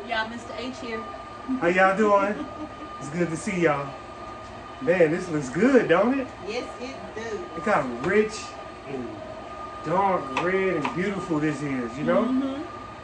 Y'all, Mr. H here. How y'all doing? It's good to see y'all. Man, this looks good, don't it? Yes, it do. Look how rich and dark red and beautiful this is, you know?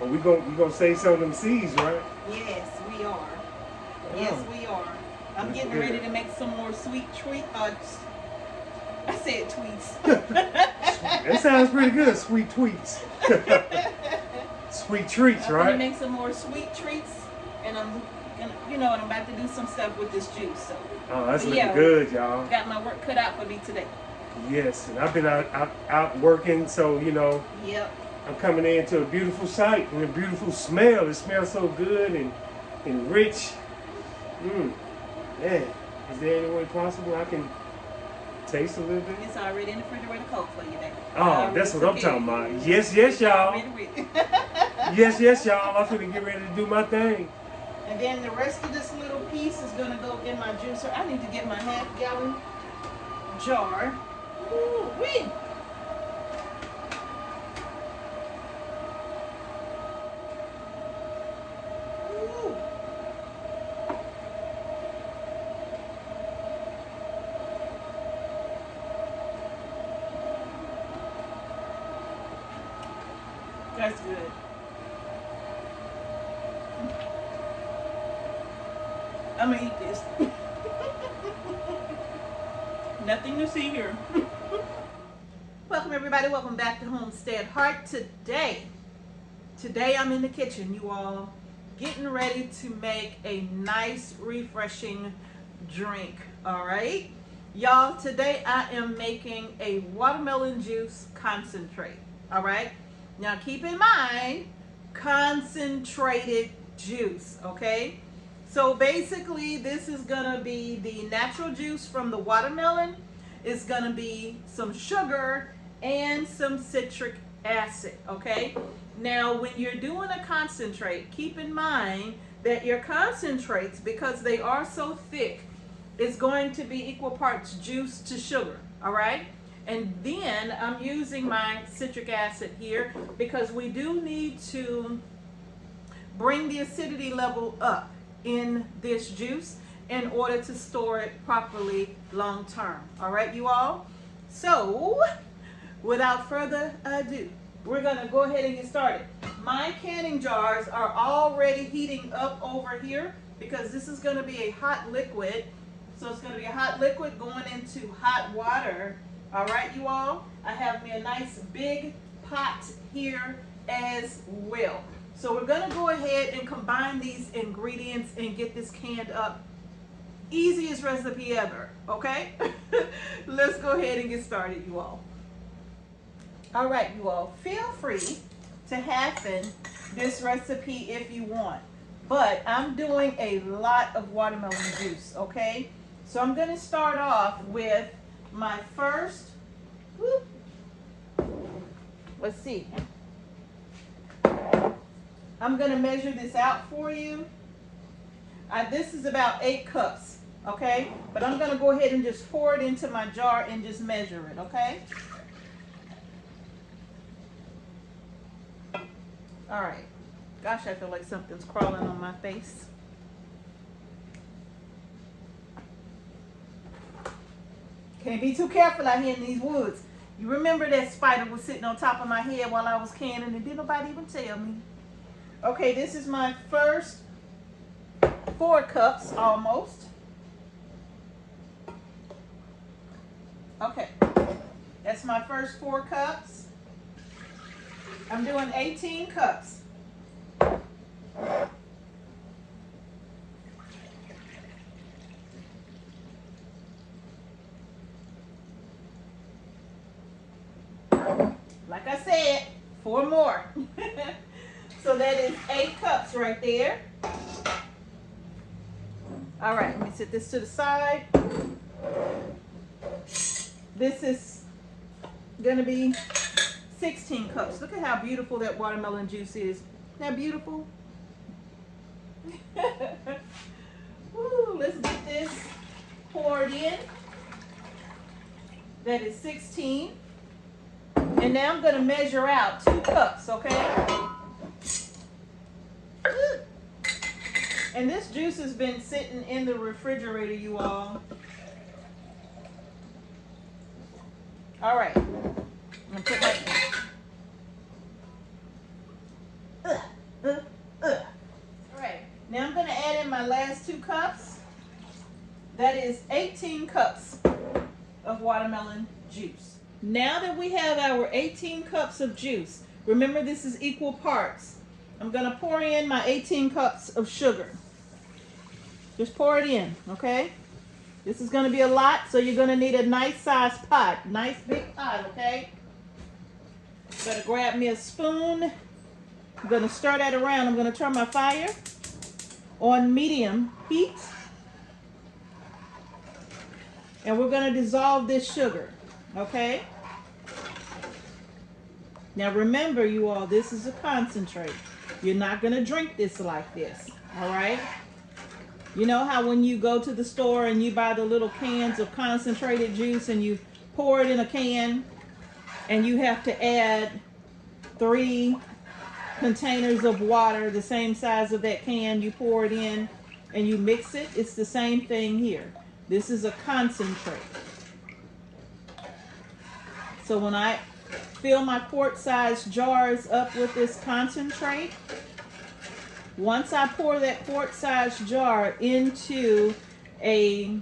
Well, we gonna save some of them seeds, right? Yes, we are. Yes, we are. I'm getting ready to make some more sweet treat. I said tweets. That sounds pretty good, sweet tweets. Sweet treats, right? I'm gonna make some more sweet treats, and I'm gonna, and I'm about to do some stuff with this juice. So. Oh, that's looking good, y'all. Got my work cut out for me today. Yes, and I've been out working, so Yep. I'm coming into a beautiful sight and a beautiful smell. It smells so good and rich. Man, is there any way possible I can taste a little bit? It's already in the refrigerator cold for you, baby. Oh, that's what I'm talking about. Yes, y'all. Yes, y'all. I'm finna get ready to do my thing. And then the rest of this little piece is gonna go in my juicer. I need to get my half-gallon jar. Ooh-wee. Ooh. That's good. I'm gonna eat this. Nothing to see here. Welcome everybody, welcome back to Homestead Heart. Today I'm in the kitchen, you all, getting ready to make a nice refreshing drink. All right, y'all, today I am making a watermelon juice concentrate. All right, now keep in mind, concentrated juice, okay? So basically, this is gonna be the natural juice from the watermelon. It's gonna be some sugar and some citric acid, okay? Now, when you're doing a concentrate, keep in mind that your concentrates, because they are so thick, is going to be equal parts juice to sugar, all right? And then I'm using my citric acid here because we do need to bring the acidity level up in this juice in order to store it properly long term. All right, you all? So, without further ado, we're gonna go ahead and get started. My canning jars are already heating up over here because this is gonna be a hot liquid. So it's gonna be a hot liquid going into hot water. All right, you all? I have me a nice big pot here as well. So we're gonna go ahead and combine these ingredients and get this canned up. Easiest recipe ever, okay? Let's go ahead and get started, you all. All right, you all, feel free to halfen this recipe if you want, but I'm doing a lot of watermelon juice, okay? So I'm gonna start off with my first, let's see. I'm gonna measure this out for you. This is about 8 cups, okay? But I'm gonna go ahead and just pour it into my jar and just measure it, okay? All right. Gosh, I feel like something's crawling on my face. Can't be too careful out here in these woods. You remember that spider was sitting on top of my head while I was canning and didn't nobody even tell me. Okay, this is my first 4 cups almost. Okay, that's my first 4 cups. I'm doing 18 cups. Like I said, 4 more. So that is 8 cups right there. All right, let me set this to the side. This is gonna be 16 cups. Look at how beautiful that watermelon juice is. Isn't that beautiful? Woo, let's get this poured in. That is 16. And now I'm gonna measure out 2 cups, okay? And this juice has been sitting in the refrigerator, you all. All right. I'm gonna put my All right. Now I'm gonna add in my last 2 cups. That is 18 cups of watermelon juice. Now that we have our 18 cups of juice, remember this is equal parts. I'm gonna pour in my 18 cups of sugar. Just pour it in, okay? This is gonna be a lot, so you're gonna need a nice size pot, nice big pot, okay? Better grab me a spoon. I'm gonna stir that around. I'm gonna turn my fire on medium heat. And we're gonna dissolve this sugar, okay? Now remember, you all, this is a concentrate. You're not gonna drink this like this, all right? You know how when you go to the store and you buy the little cans of concentrated juice and you pour it in a can and you have to add 3 containers of water the same size of that can, you pour it in and you mix it? It's the same thing here. This is a concentrate. So when I fill my quart-sized jars up with this concentrate, once I pour that quart-sized jar into a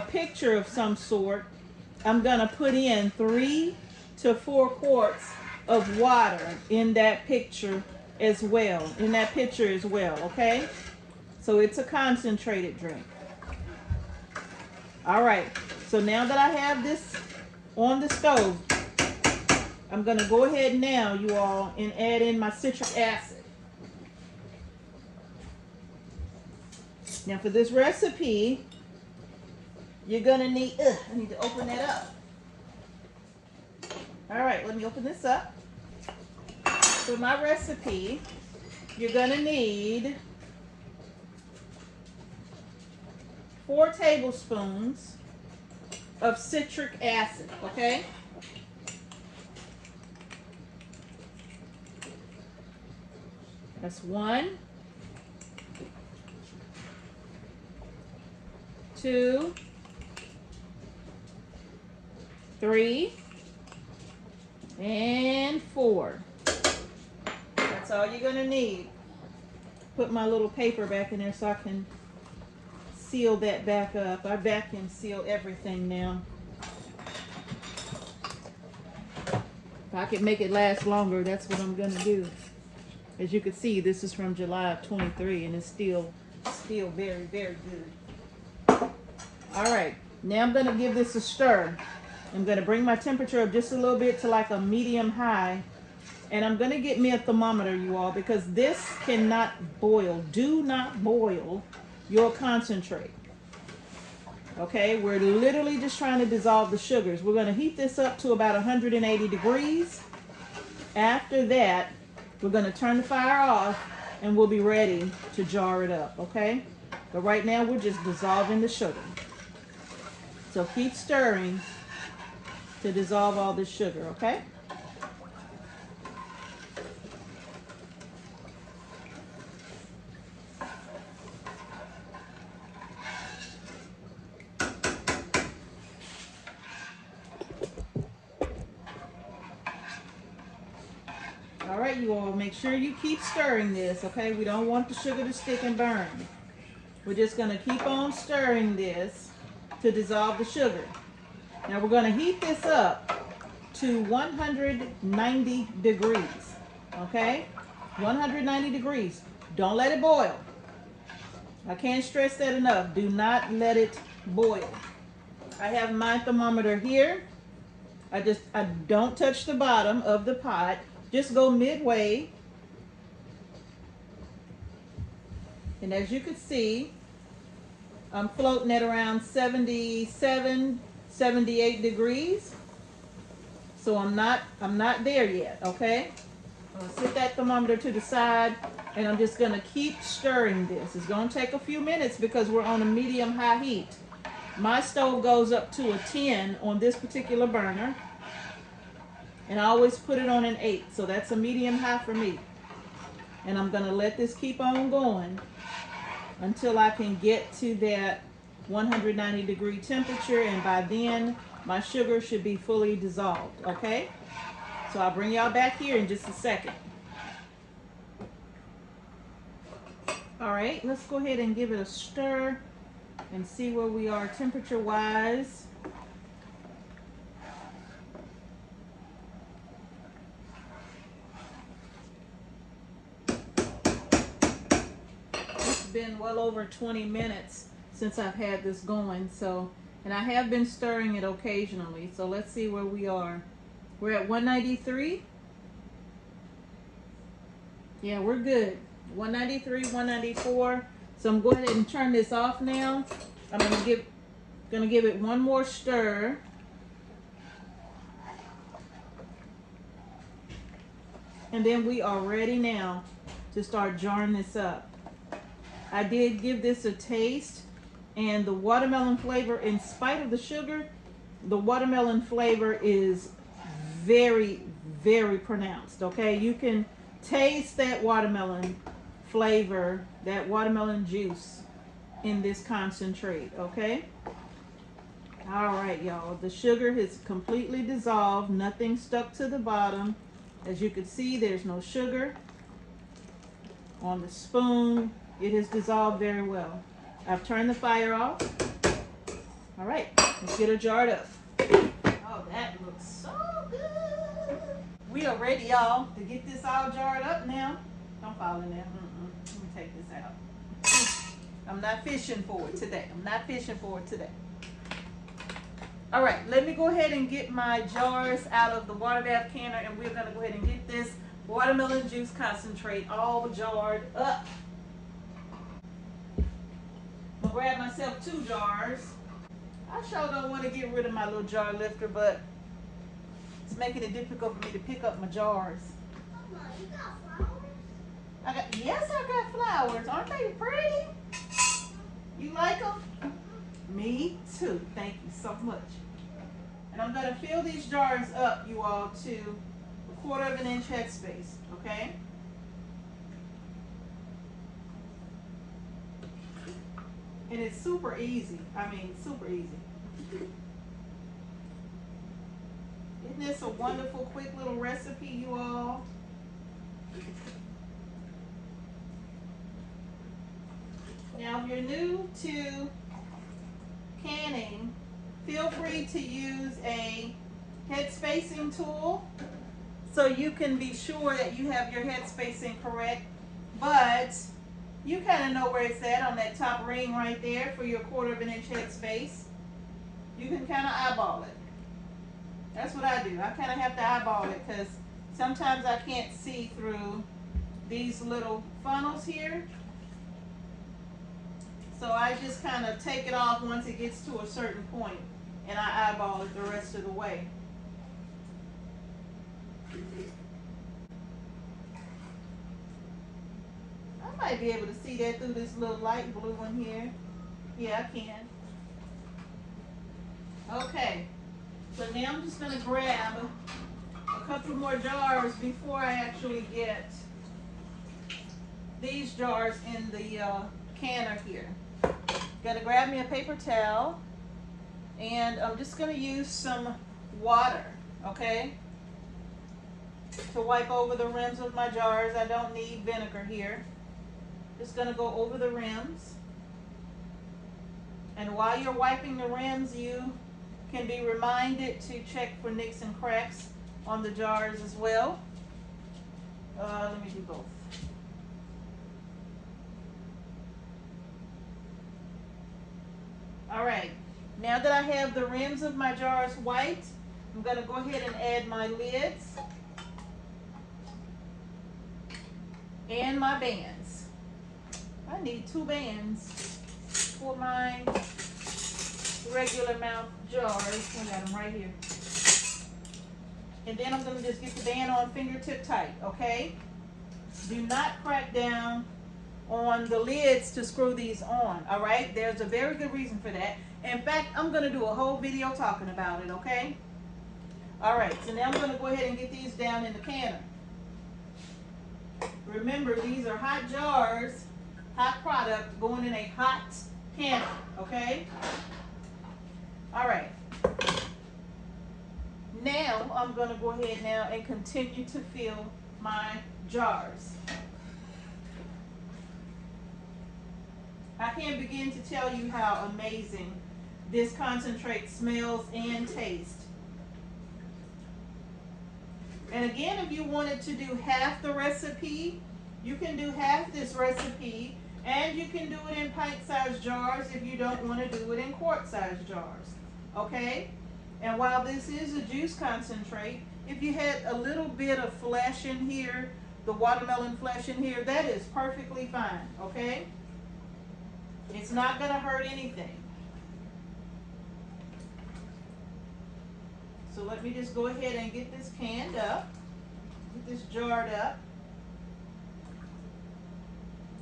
pitcher of some sort, I'm gonna put in 3 to 4 quarts of water in that pitcher as well, okay? So it's a concentrated drink. All right, so now that I have this on the stove, I'm gonna go ahead now, you all, and add in my citric acid. Now for this recipe, you're gonna need, I need to open that up. All right, let me open this up. For my recipe, you're gonna need 4 tablespoons of citric acid, okay? That's 1, 2, 3, and 4. That's all you're gonna need. Put my little paper back in there so I can seal that back up. I vacuum seal everything now. If I could make it last longer, that's what I'm gonna do. As you can see, this is from July of 23 and it's still very, very good. All right, now I'm gonna give this a stir. I'm gonna bring my temperature up just a little bit to like a medium high. And I'm gonna get me a thermometer, you all, because this cannot boil. Do not boil your concentrate. Okay, we're literally just trying to dissolve the sugars. We're gonna heat this up to about 180 degrees. After that, we're gonna turn the fire off and we'll be ready to jar it up, okay? But right now, we're just dissolving the sugar. So keep stirring to dissolve all this sugar, okay? All right, you all, make sure you keep stirring this, okay? We don't want the sugar to stick and burn. We're just gonna keep on stirring this to dissolve the sugar. Now we're gonna heat this up to 190 degrees, okay? 190 degrees. Don't let it boil. I can't stress that enough. Do not let it boil. I have my thermometer here. I don't touch the bottom of the pot. Just go midway. And as you can see, I'm floating at around 77, 78 degrees. So I'm not there yet, okay? I'm gonna set that thermometer to the side and I'm just gonna keep stirring this. It's gonna take a few minutes because we're on a medium high heat. My stove goes up to a 10 on this particular burner. And I always put it on an 8, so that's a medium high for me. And I'm gonna let this keep on going until I can get to that 190-degree temperature, and by then my sugar should be fully dissolved, okay? So I'll bring y'all back here in just a second. All right, let's go ahead and give it a stir and see where we are temperature wise. It's been well over 20 minutes since I've had this going, so, and I have been stirring it occasionally, so let's see where we are. We're at 193. Yeah, we're good. 193, 194. So I'm going ahead and turn this off now. I'm gonna give it one more stir. And then we are ready now to start jarring this up. I did give this a taste, and the watermelon flavor, in spite of the sugar, the watermelon flavor is very, very pronounced, okay? You can taste that watermelon flavor, that watermelon juice in this concentrate, okay? All right, y'all, the sugar has completely dissolved, nothing stuck to the bottom. As you can see, there's no sugar on the spoon. It has dissolved very well. I've turned the fire off. All right, let's get her jarred up. Oh, that looks so good. We are ready, y'all, to get this all jarred up now. Don't fall in there. Let me take this out. I'm not fishing for it today. I'm not fishing for it today. All right, let me go ahead and get my jars out of the water bath canner, and we're gonna go ahead and get this watermelon juice concentrate all jarred up. I'm gonna grab myself 2 jars. I sure don't want to get rid of my little jar lifter, but it's making it difficult for me to pick up my jars. Mama, you got flowers? Yes, I got flowers. Aren't they pretty? You like them? Me too. Thank you so much. And I'm going to fill these jars up, you all, to 1/4 of an inch headspace, okay? And it's super easy. I mean, super easy. Isn't this a wonderful, quick little recipe, you all? Now, if you're new to canning, feel free to use a head spacing tool so you can be sure that you have your head spacing correct. But you kind of know where it's at on that top ring right there for your 1/4 of an inch head space. You can kind of eyeball it. That's what I do. I kind of have to eyeball it because sometimes I can't see through these little funnels here. So I just kind of take it off once it gets to a certain point, and I eyeball it the rest of the way. I might be able to see that through this little light blue one here. Yeah, I can. Okay, so now I'm just going to grab a couple more jars before I actually get these jars in the canner here. Gonna grab me a paper towel, and I'm just gonna use some water, okay, to wipe over the rims of my jars. I don't need vinegar here. Just gonna go over the rims. And while you're wiping the rims, you can be reminded to check for nicks and cracks on the jars as well. Let me do both. All right, now that I have the rims of my jars wiped, I'm going to go ahead and add my lids and my bands. I need 2 bands for my regular mouth jars. I got them right here. And then I'm going to just get the band on fingertip tight, okay? Do not crack down on the lids to screw these on, all right? There's a very good reason for that. In fact, I'm going to do a whole video talking about it, okay? All right, so now I'm going to go ahead and get these down in the canner. Remember, these are hot jars, hot product going in a hot can, okay? All right. Now, I'm going to go ahead now and continue to fill my jars. I can't begin to tell you how amazing this concentrate smells and tastes. And again, if you wanted to do half the recipe, you can do half this recipe, and you can do it in pint-sized jars if you don't want to do it in quart-sized jars, okay? And while this is a juice concentrate, if you had a little bit of flesh in here, the watermelon flesh in here, that is perfectly fine, okay? It's not going to hurt anything. So let me just go ahead and get this canned up, get this jarred up.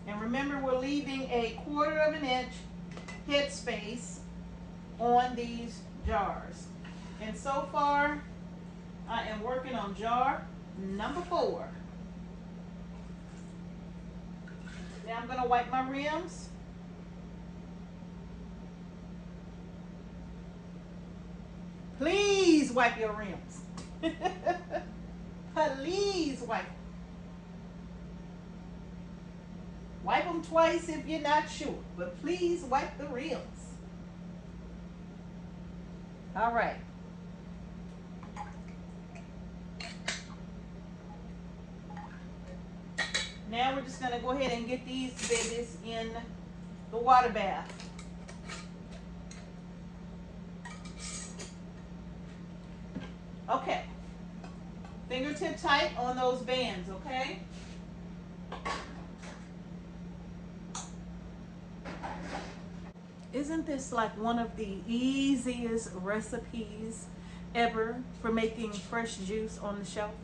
And remember, we're leaving a 1/4 of an inch head space on these jars. And so far, I am working on jar number 4. Now I'm going to wipe my rims. Please wipe your rims. Please wipe them. Wipe them twice if you're not sure, but please wipe the rims. All right. Now we're just going to go ahead and get these babies in the water bath. Okay. Fingertip tight on those bands, okay? Isn't this like one of the easiest recipes ever for making fresh juice on the shelf?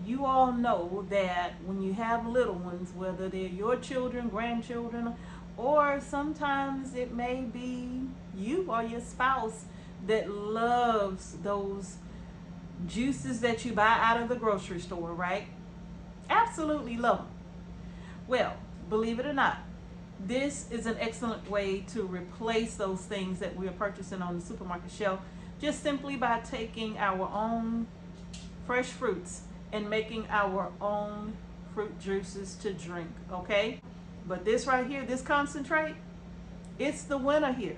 You all know that when you have little ones, whether they're your children, grandchildren, or sometimes it may be you or your spouse that loves those juices that you buy out of the grocery store, right? Absolutely love them. Well, believe it or not, this is an excellent way to replace those things that we are purchasing on the supermarket shelf, just simply by taking our own fresh fruits and making our own fruit juices to drink, okay? But this right here, this concentrate, it's the winner here.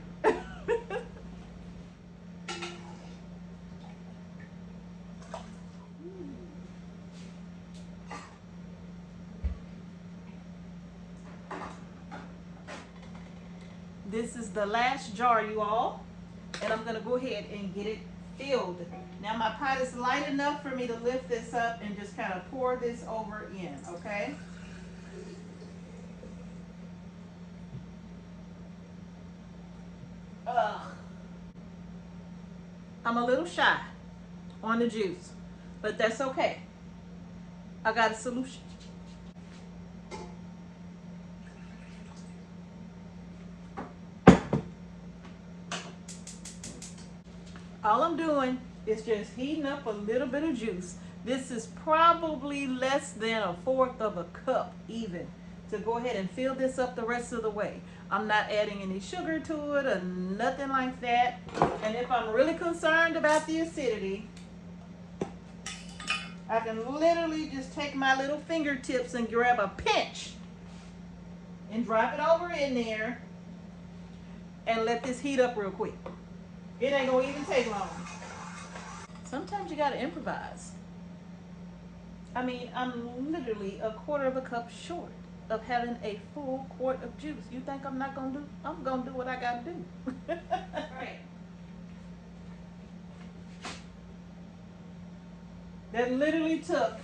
This is the last jar, you all, and I'm gonna go ahead and get it filled. Now my pot is light enough for me to lift this up and just kind of pour this over in, okay? I'm a little shy on the juice, but that's okay. I got a solution. All I'm doing is just heating up a little bit of juice. This is probably less than 1/4 of a cup even, to go ahead and fill this up the rest of the way. I'm not adding any sugar to it or nothing like that. And if I'm really concerned about the acidity, I can literally just take my little fingertips and grab a pinch and drop it over in there and let this heat up real quick. It ain't gonna even take long. Sometimes you gotta improvise. I mean, I'm literally 1/4 of a cup short of having a full quart of juice. You think I'm not gonna do? I'm gonna do what I gotta do. Right. That literally took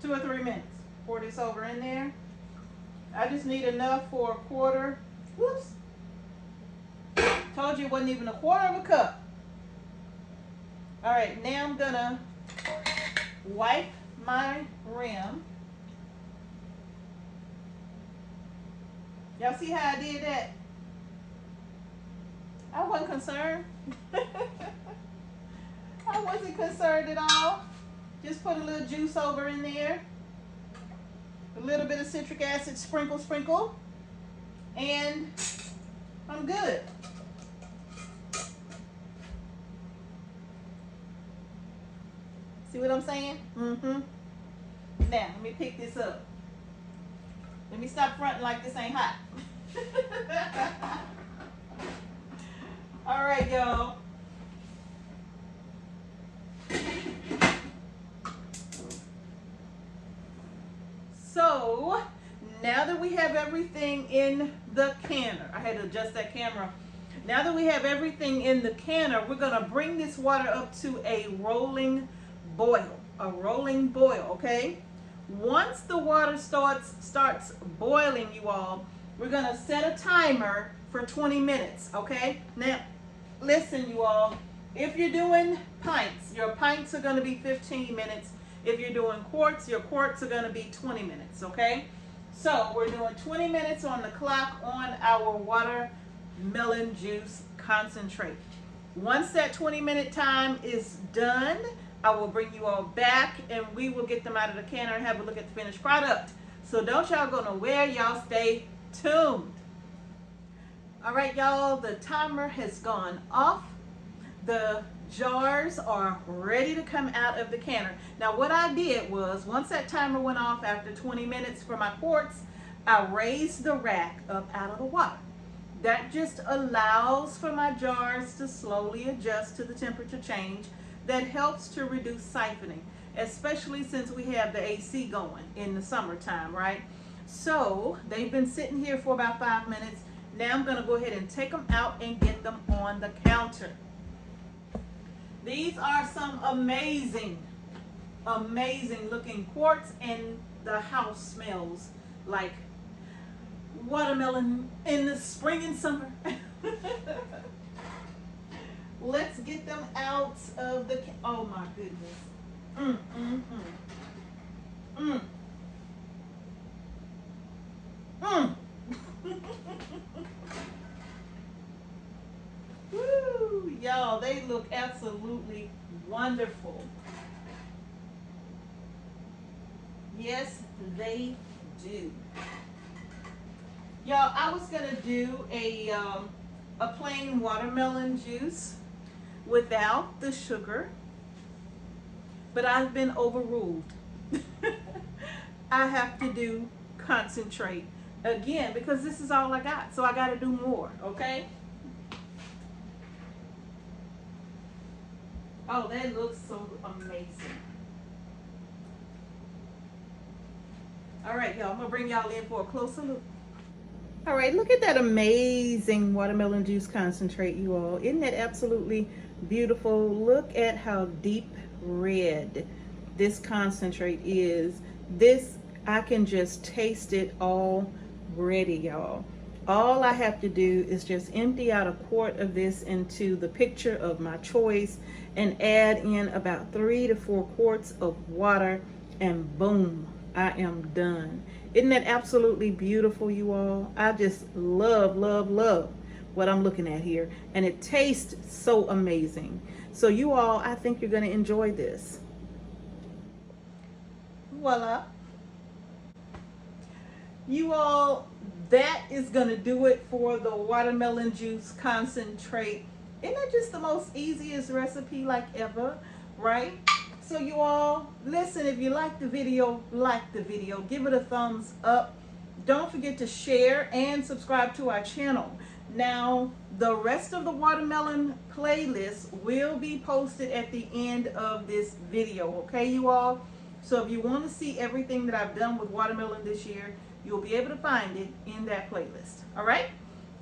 2 or 3 minutes. Pour this over in there. I just need enough for 1/4. Whoops. Told you it wasn't even 1/4 of a cup. All right, now I'm gonna wipe my rim. Y'all see how I did that? I wasn't concerned. I wasn't concerned at all. Just put a little juice over in there. A little bit of citric acid, sprinkle, sprinkle, and I'm good. See what I'm saying? Mm-hmm. Now, let me pick this up. Let me stop fronting like this ain't hot. All right, y'all. So, now that we have everything in the canner, I had to adjust that camera. Now that we have everything in the canner, we're going to bring this water up to a rolling boil. A rolling boil, okay? Once the water starts boiling, you all, we're going to set a timer for 20 minutes, okay? Now, listen, you all, if you're doing pints, your pints are going to be 15 minutes. If you're doing quarts, your quarts are going to be 20 minutes, okay? So we're doing 20 minutes on the clock on our watermelon juice concentrate. Once that 20-minute time is done, I will bring you all back and we will get them out of the canner and have a look at the finished product. So don't y'all go nowhere, y'all stay tuned. All right, y'all, the timer has gone off. The jars are ready to come out of the canner. Now what I did was, once that timer went off after 20 minutes for my quarts, I raised the rack up out of the water. That just allows for my jars to slowly adjust to the temperature change. That helps to reduce siphoning, especially since we have the AC going in the summertime, right? So they've been sitting here for about 5 minutes. Now I'm going to go ahead and take them out and get them on the counter. These are some amazing, amazing looking quarts, and the house smells like watermelon in the spring and summer. Let's get them out of the, oh my goodness. Woo, y'all, they look absolutely wonderful. Yes, they do. Y'all, I was gonna do a plain watermelon juice without the sugar, but I've been overruled. I have to do concentrate again because this is all I got, so I got to do more, okay? Oh, that looks so amazing. All right, y'all, I'm gonna bring y'all in for a closer look. All right, look at that amazing watermelon juice concentrate, you all. Isn't that absolutely beautiful? Look at how deep red this concentrate is. This, I can just taste it already, y'all. All I have to do is just empty out a quart of this into the pitcher of my choice and add in about 3 to 4 quarts of water, and boom, I am done. Isn't that absolutely beautiful, you all? I just love, love, love what I'm looking at here. And it tastes so amazing. So you all, I think you're going to enjoy this. Voila. You all, that is going to do it for the watermelon juice concentrate. Isn't that just the most easiest recipe like ever, right? So you all, listen, if you like the video, give it a thumbs up. Don't forget to share and subscribe to our channel. Now, the rest of the watermelon playlist will be posted at the end of this video, okay, you all? So if you want to see everything that I've done with watermelon this year, you'll be able to find it in that playlist, all right?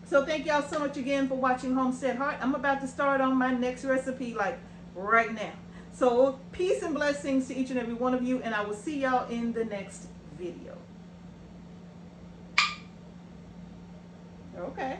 So thank y'all so much again for watching Homestead Heart. I'm about to start on my next recipe, like right now. So peace and blessings to each and every one of you, and I will see y'all in the next video. Okay.